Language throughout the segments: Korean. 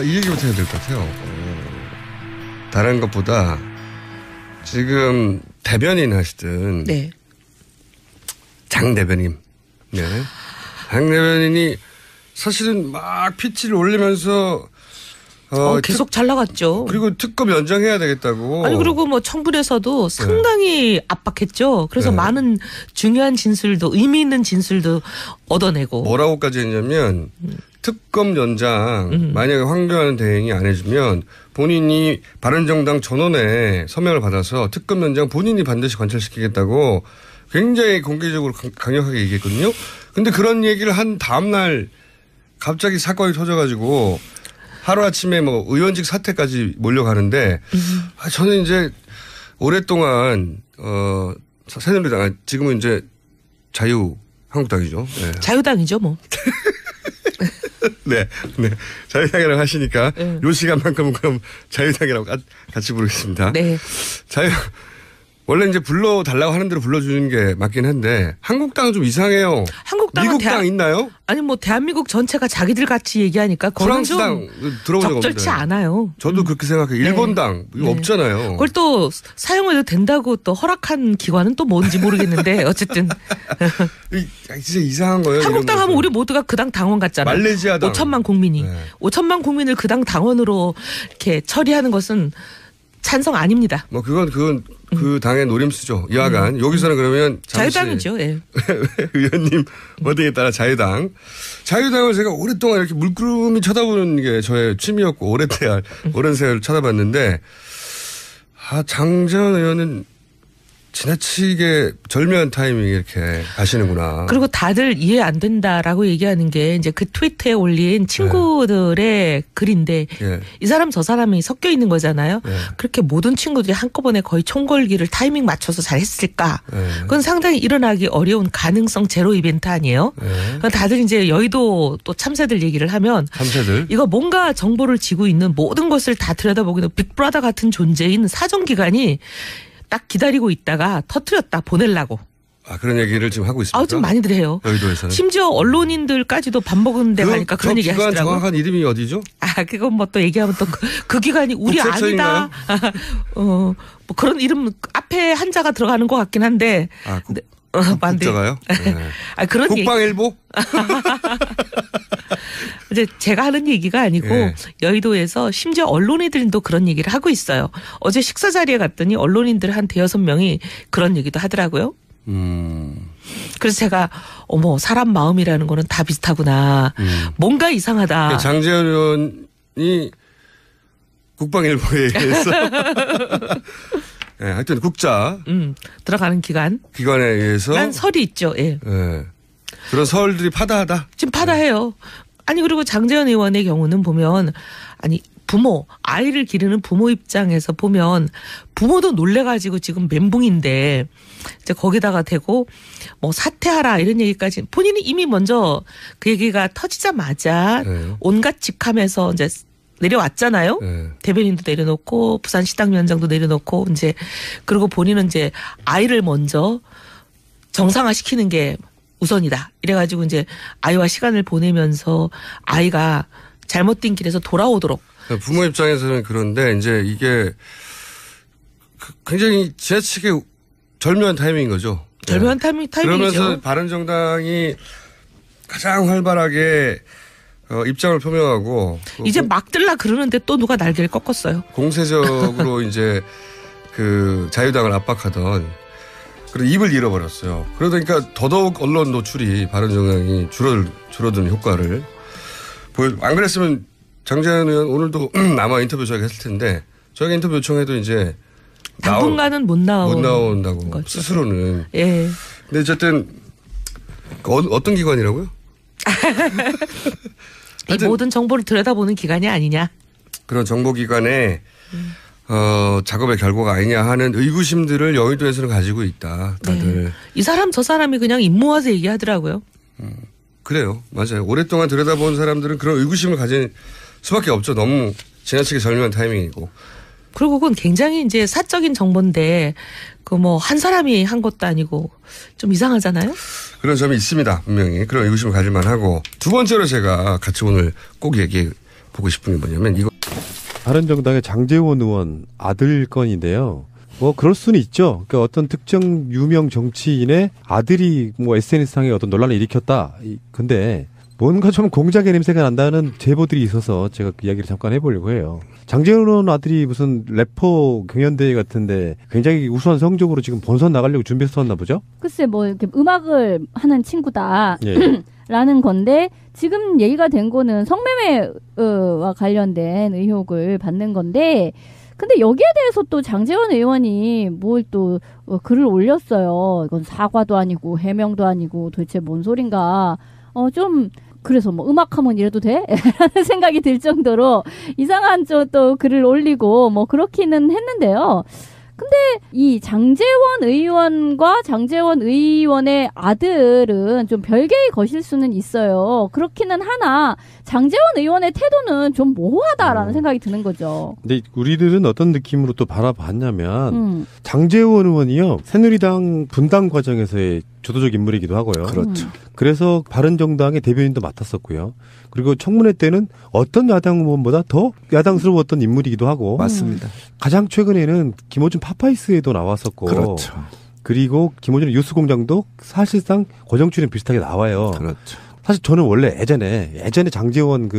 이 얘기부터 해야 될 것 같아요. 다른 것보다 지금 대변인 하시던 네. 장 대변인. 네. 장 대변인이 사실은 막 피치를 올리면서 계속 잘 나갔죠. 그리고 특검 연장해야 되겠다고. 아니 그리고 뭐 청문회에서도 상당히 압박했죠. 그래서 많은 중요한 진술도 의미 있는 진술도 얻어내고. 뭐라고까지 했냐면 특검 연장 만약에 황교안 대행이 안 해주면 본인이 바른정당 전원에 서명을 받아서 특검 연장 본인이 반드시 관철시키겠다고 굉장히 공개적으로 강력하게 얘기했거든요. 근데 그런 얘기를 한 다음 날 갑자기 사건이 터져가지고 하루아침에 뭐 의원직 사퇴까지 몰려가는데 저는 이제 오랫동안 새누리당 지금은 이제 자유한국당이죠. 네. 자유당이죠 뭐. 네. 자유당이라고 하시니까 요 시간만큼은 그럼 자유당이라고 같이 부르겠습니다. 네. 원래 이제 불러달라고 하는 대로 불러주는 게 맞긴 한데 한국당은 좀 이상해요. 한국당은 미국당 있나요? 아니 뭐 대한민국 전체가 자기들 같이 얘기하니까 프랑스당 들어본 적 적절치 없는데. 않아요. 저도 그렇게 생각해요. 일본당 이거 없잖아요. 그걸 또 사용해도 된다고 또 허락한 기관은 또 뭔지 모르겠는데 어쨌든 진짜 이상한 거예요. 한국당 하면 우리 모두가 그 당 당원 같잖아요. 말레이시아당 5천만 국민이 5천만 국민을 그 당 당원으로 이렇게 처리하는 것은 찬성 아닙니다. 뭐 그건 그 당의 노림수죠. 여하간 여기서는 그러면 자유당이죠. 예. 의원님 어디에 따라 자유당을 제가 오랫동안 이렇게 물끄러미 쳐다보는 게 저의 취미였고 오랜 세월 쳐다봤는데 장재원 의원은 지나치게 절묘한 타이밍에 이렇게 가시는구나. 그리고 다들 이해 안 된다라고 얘기하는 게 이제 그 트위터에 올린 친구들의 글인데 이 사람 저 사람이 섞여 있는 거잖아요. 그렇게 모든 친구들이 한꺼번에 거의 총궐기를 타이밍 맞춰서 잘 했을까? 그건 상당히 일어나기 어려운 가능성 제로 이벤트 아니에요? 다들 이제 여의도 또 참새들 얘기를 하면 이거 뭔가 정보를 지고 있는 모든 것을 다 들여다보기는 빅브라더 같은 존재인 사정기관이 딱 기다리고 있다가 터뜨렸다 보내려고. 그런 얘기를 지금 하고 있습니다. 좀 많이들 해요. 여의도에서는. 심지어 언론인들까지도 밥 먹은 데 가니까 그런 얘기 하시더라고요. 기관 정확한 이름이 어디죠? 그건 뭐 또 얘기하면 또 그 기관이 우리 아니다. 뭐 그런 이름 앞에 한자가 들어가는 것 같긴 한데. 국자가요? 네. 그런 국방일보? 이제 제가 하는 얘기가 아니고 여의도에서 심지어 언론인들도 그런 얘기를 하고 있어요. 어제 식사 자리에 갔더니 언론인들 한 5-6명이 그런 얘기도 하더라고요. 그래서 제가 사람 마음이라는 거는 다 비슷하구나. 뭔가 이상하다. 장재원 의원이 국방일보에 의해서 하여튼 국자 들어가는 기관에 의해서 난 설이 있죠. 그런 설들이 파다하다. 지금 파다해요. 아니 그리고 장재원 의원의 경우는 보면 아이를 기르는 부모 입장에서 보면 부모도 놀래가지고 지금 멘붕인데 이제 거기다가 대고 뭐 사퇴하라 이런 얘기까지 본인이 이미 먼저 그 얘기가 터지자마자 온갖 직함에서 이제 내려왔잖아요. 대변인도 내려놓고 부산시당위원장도 내려놓고 이제 그리고 본인은 이제 아이를 먼저 정상화시키는 게 우선이다. 이래가지고 이제 아이와 시간을 보내면서 아이가 잘못된 길에서 돌아오도록. 부모 입장에서는 그런데 이제 이게 굉장히 지나치게 절묘한 타이밍인 거죠. 절묘한 타이밍이죠. 그러면서 바른정당이 가장 활발하게 입장을 표명하고 이제 막 들라 그러는데 또 누가 날개를 꺾었어요. 공세적으로 이제 그 자유당을 압박하던 그런 입을 잃어버렸어요. 그러니까 더더욱 언론 노출이 바른정당이 줄어드는 효과를 안 그랬으면 장재원 의원 오늘도 아마 인터뷰 저희가 했을 텐데 저희가 인터뷰 요청해도 이제 당분간은 못 나온다고 거죠. 스스로는. 근데 어쨌든 어떤 기관이라고요? 이 모든 정보를 들여다보는 기관이 아니냐. 그런 정보기관의 작업의 결과가 아니냐 하는 의구심들을 여의도에서는 가지고 있다. 다들. 이 사람 저 사람이 그냥 입 모아서 얘기하더라고요. 그래요. 맞아요. 오랫동안 들여다본 사람들은 그런 의구심을 가진 수밖에 없죠. 너무 지나치게 절묘한 타이밍이고. 그리고 그건 굉장히 이제 사적인 정보인데 한 사람이 한 것도 아니고 좀 이상하잖아요. 그런 점이 있습니다. 분명히. 그런 의구심을 가질 만하고. 두 번째로 제가 같이 오늘 꼭 얘기해 보고 싶은 게 뭐냐면 이거 바른정당의 장제원 의원 아들 건인데요. 뭐 그럴 수는 있죠. 그러니까 어떤 특정 유명 정치인의 아들이 뭐 SNS상에 어떤 논란을 일으켰다. 근데 뭔가 좀 공작의 냄새가 난다는 제보들이 있어서 제가 그 이야기를 잠깐 해보려고 해요. 장제원 의원 아들이 무슨 래퍼 경연대회 같은데 굉장히 우수한 성적으로 지금 본선 나가려고 준비했었나 보죠? 글쎄 뭐 이렇게 음악을 하는 친구다. 예. 라는 건데 지금 얘기가 된 거는 성매매와 관련된 의혹을 받는 건데 근데 여기에 대해서 또 장제원 의원이 뭘 또 글을 올렸어요. 이건 사과도 아니고 해명도 아니고 도대체 뭔 소린가. 좀 그래서 뭐 음악하면 이래도 돼? 라는 생각이 들 정도로 이상한 또 글을 올리고 뭐 그렇기는 했는데요. 근데 이 장제원 의원과 장제원 의원의 아들은 좀 별개의 것일 수는 있어요. 그렇기는 하나 장제원 의원의 태도는 좀 모호하다라는 생각이 드는 거죠. 근데 우리들은 어떤 느낌으로 또 바라봤냐면 장제원 의원이요. 새누리당 분당 과정에서의 주도적 인물이기도 하고요. 그렇죠. 그래서 바른정당의 대변인도 맡았었고요. 그리고 청문회 때는 어떤 야당 의원보다 더 야당스러웠던 인물이기도 하고. 맞습니다. 가장 최근에는 김어준 파파이스에도 나왔었고. 그렇죠. 그리고 김어준의 뉴스공장도 사실상 고정 출연 비슷하게 나와요. 그렇죠. 사실 저는 원래 예전에 장제원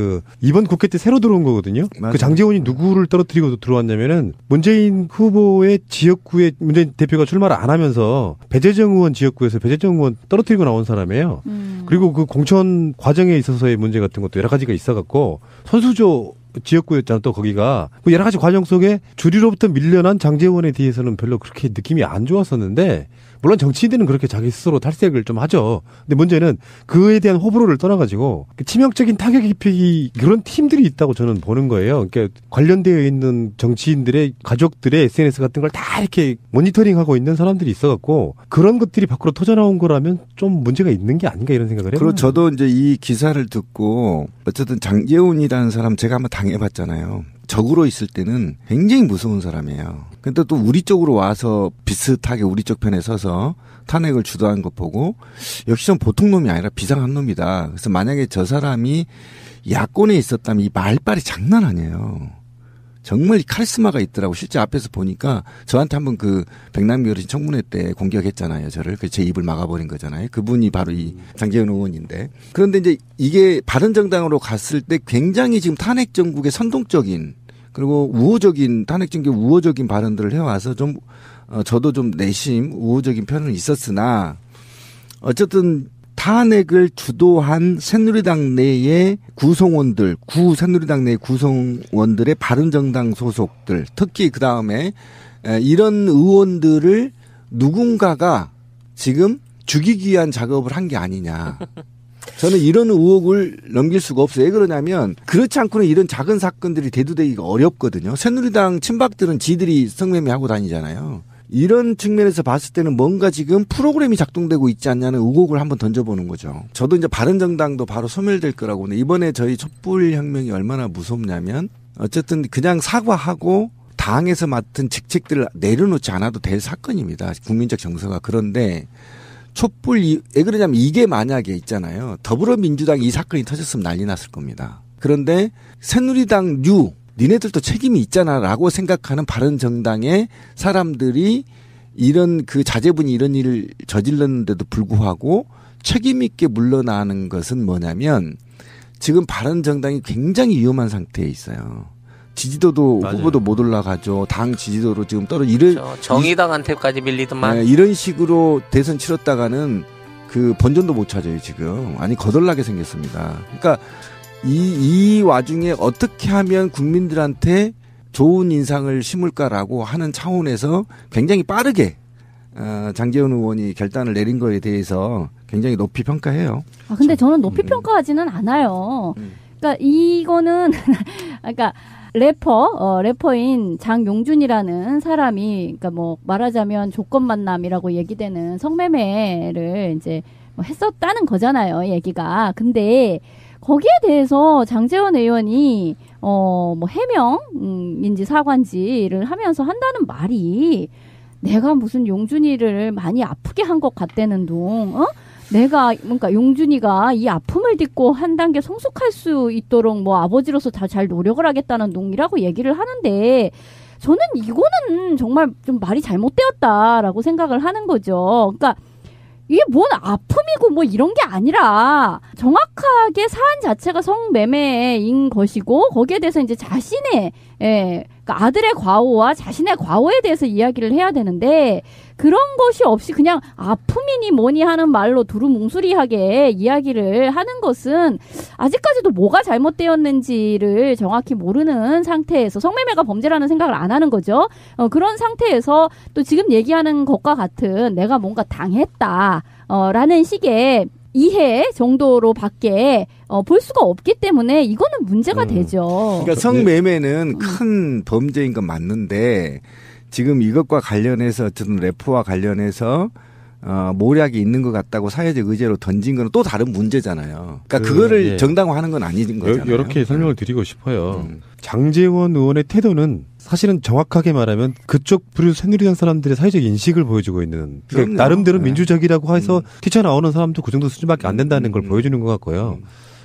이번 국회 때 새로 들어온 거거든요. 맞아요. 그 장제원이 누구를 떨어뜨리고 들어왔냐면은 문재인 후보의 지역구에 문재인 대표가 출마를 안 하면서 배재정 의원 지역구에서 배재정 의원 떨어뜨리고 나온 사람이에요. 그리고 그 공천 과정에 있어서의 문제 같은 것도 여러 가지가 있어갖고 선수조 지역구였잖아. 또 거기가 여러 가지 과정 속에 주류로부터 밀려난 장제원에 대해서는 별로 그렇게 느낌이 안 좋았었는데 물론 정치인들은 그렇게 자기 스스로 탈색을 좀 하죠. 근데 문제는 그에 대한 호불호를 떠나가지고 치명적인 타격 입히기 그런 팀들이 있다고 저는 보는 거예요. 그러니까 관련되어 있는 정치인들의 가족들의 SNS 같은 걸 다 이렇게 모니터링하고 있는 사람들이 있어갖고 그런 것들이 밖으로 터져나온 거라면 좀 문제가 있는 게 아닌가 이런 생각을 해요. 그리고 저도 이제 이 기사를 듣고 어쨌든 장제원이라는 사람 제가 한번 당해봤잖아요. 적으로 있을 때는 굉장히 무서운 사람이에요. 근데 또 우리 쪽으로 와서 비슷하게 우리 쪽 편에 서서 탄핵을 주도한 거 보고 역시 좀 보통 놈이 아니라 비상한 놈이다. 그래서 만약에 저 사람이 야권에 있었다면 이 말빨이 장난 아니에요. 정말 카리스마가 있더라고. 실제 앞에서 보니까 저한테 한번 그 백남기 어르신 청문회 때 공격했잖아요. 저를. 제 입을 막아버린 거잖아요. 그분이 바로 이 장제원 의원인데. 그런데 이제 이게 바른정당으로 갔을 때 굉장히 지금 탄핵 정국의 선동적인 그리고 우호적인 탄핵 정국의 우호적인 발언들을 해와서 좀 저도 좀 내심 우호적인 편은 있었으나 어쨌든 탄핵을 주도한 새누리당 내의 구성원들, 새누리당 내 구성원들의 바른정당 소속들, 특히 그 다음에 이런 의원들을 누군가가 지금 죽이기 위한 작업을 한 게 아니냐. 저는 이런 의혹을 넘길 수가 없어요. 왜 그러냐면 그렇지 않고는 이런 작은 사건들이 대두되기가 어렵거든요. 새누리당 친박들은 지들이 성매매하고 다니잖아요. 이런 측면에서 봤을 때는 뭔가 지금 프로그램이 작동되고 있지 않냐는 의혹을 한번 던져보는 거죠. 저도 이제 바른정당도 바로 소멸될 거라고 보는데 이번에 저희 촛불혁명이 얼마나 무섭냐면 어쨌든 그냥 사과하고 당에서 맡은 직책들을 내려놓지 않아도 될 사건입니다. 국민적 정서가. 그런데 왜 그러냐면 이게 만약에 있잖아요. 더불어민주당이 이 사건이 터졌으면 난리 났을 겁니다. 그런데 새누리당 니네들도 책임이 있잖아라고 생각하는 바른정당의 사람들이 이런 그 자제분이 이런 일을 저질렀는데도 불구하고 책임 있게 물러나는 것은 뭐냐면 지금 바른정당이 굉장히 위험한 상태에 있어요. 지지도도 맞아요. 후보도 못 올라가죠. 당 지지도로 지금 그렇죠. 정의당한테까지 밀리더만. 네, 이런 식으로 대선 치렀다가는 그 본전도 못 찾아요 지금. 아니 거덜나게 생겼습니다. 그러니까 이 와중에 어떻게 하면 국민들한테 좋은 인상을 심을까라고 하는 차원에서 굉장히 빠르게 장제원 의원이 결단을 내린 거에 대해서 굉장히 높이 평가해요. 근데 저는 높이 평가하지는 않아요. 그러니까 이거는 그러니까 래퍼인 장용준이라는 사람이 그러니까 뭐 말하자면 조건 만남이라고 얘기되는 성매매를 이제 뭐 했었다는 거잖아요, 얘기가. 근데 거기에 대해서 장제원 의원이 뭐 해명인지 사과인지를 하면서 한다는 말이 내가 무슨 용준이를 많이 아프게 한 것 같다는 둥, 내가 뭔가 용준이가 이 아픔을 딛고 한 단계 성숙할 수 있도록 뭐 아버지로서 다 잘 노력을 하겠다는 농이라고 얘기를 하는데 저는 이거는 정말 좀 말이 잘못되었다라고 생각을 하는 거죠. 그러니까 이게 뭔 아픔이고 뭐 이런 게 아니라 정확하게 사안 자체가 성매매인 것이고 거기에 대해서 이제 자신의 그러니까 아들의 과오와 자신의 과오에 대해서 이야기를 해야 되는데 그런 것이 없이 그냥 아픔이니 뭐니 하는 말로 두루뭉술이하게 이야기를 하는 것은 아직까지도 뭐가 잘못되었는지를 정확히 모르는 상태에서 성매매가 범죄라는 생각을 안 하는 거죠. 그런 상태에서 또 지금 얘기하는 것과 같은 내가 뭔가 당했다 라는 식의 이해 정도로밖에 볼 수가 없기 때문에 이거는 문제가 되죠. 그러니까 성매매는 큰 범죄인 건 맞는데 지금 이것과 관련해서 어쨌든 래퍼와 관련해서 모략이 있는 것 같다고 사회적 의제로 던진 건 또 다른 문제잖아요. 그러니까 그거를 예. 정당화하는 건 아닌 거잖아요. 이렇게 설명을 드리고 싶어요. 장제원 의원의 태도는 사실은 정확하게 말하면 그쪽 부류 새누리당 사람들의 사회적 인식을 보여주고 있는 그러니까 나름대로 민주적이라고 해서 뛰쳐나오는 사람도 그 정도 수준밖에 안 된다는 걸 보여주는 것 같고요.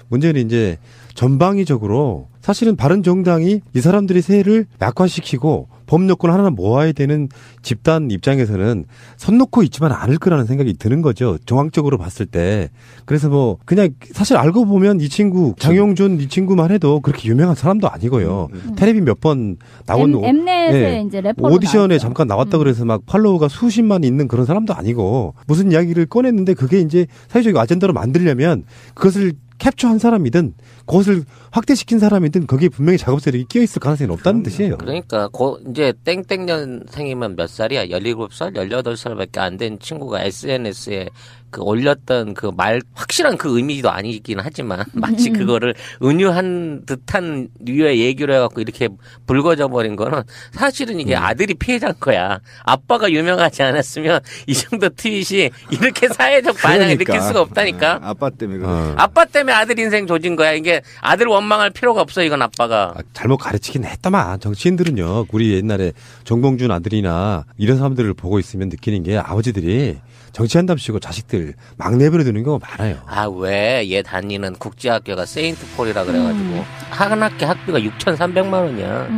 문제는 이제 전방위적으로 사실은 바른정당이 이 사람들의 세를 약화시키고 법여건 하나 모아야 되는 집단 입장에서는 선 놓고 있지만 않을 거라는 생각이 드는 거죠. 정황적으로 봤을 때. 그래서 뭐 그냥 사실 알고 보면 이 친구 장용준 이 친구만 해도 그렇게 유명한 사람도 아니고요. 텔레비 몇 번 나온 엠넷에 이제 래퍼로 오디션에 나왔죠. 잠깐 나왔다 그래서 막 팔로워가 수십만 있는 그런 사람도 아니고 무슨 이야기를 꺼냈는데 그게 이제 사회적 아젠다로 만들려면 그것을 캡처한 사람이든 그것을 확대시킨 사람이든 거기에 분명히 작업 세력이 끼어 있을 가능성이 높다는 뜻이에요. 그러니까 이제 땡땡년생이면 몇 살이야? 17살, 18살밖에 안 된 친구가 SNS에 그 올렸던 그 말 확실한 그 의미도 아니긴 하지만 마치 그거를 은유한 듯한 류의 얘기로 해갖고 이렇게 불거져 버린 거는 사실은 이게 아들이 피해자인 거야. 아빠가 유명하지 않았으면 이 정도 트윗이 이렇게 사회적 반향을 느낄 수가 없다니까. 아빠 때문에 그래. 아빠 때문에 아들 인생 조진 거야. 이게 아들 원망할 필요가 없어. 이건 아빠가. 잘못 가르치긴 했다만 정치인들은요. 우리 옛날에 정봉준 아들이나 이런 사람들을 보고 있으면 느끼는 게 아버지들이 정치한답시고 자식들 막 내버려두는 경우가 많아요. 아, 왜? 얘 다니는 국제학교가 세인트폴이라 그래가지고 한 학기 학비가 6,300만 원이야.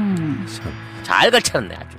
잘 가르쳤네 아주.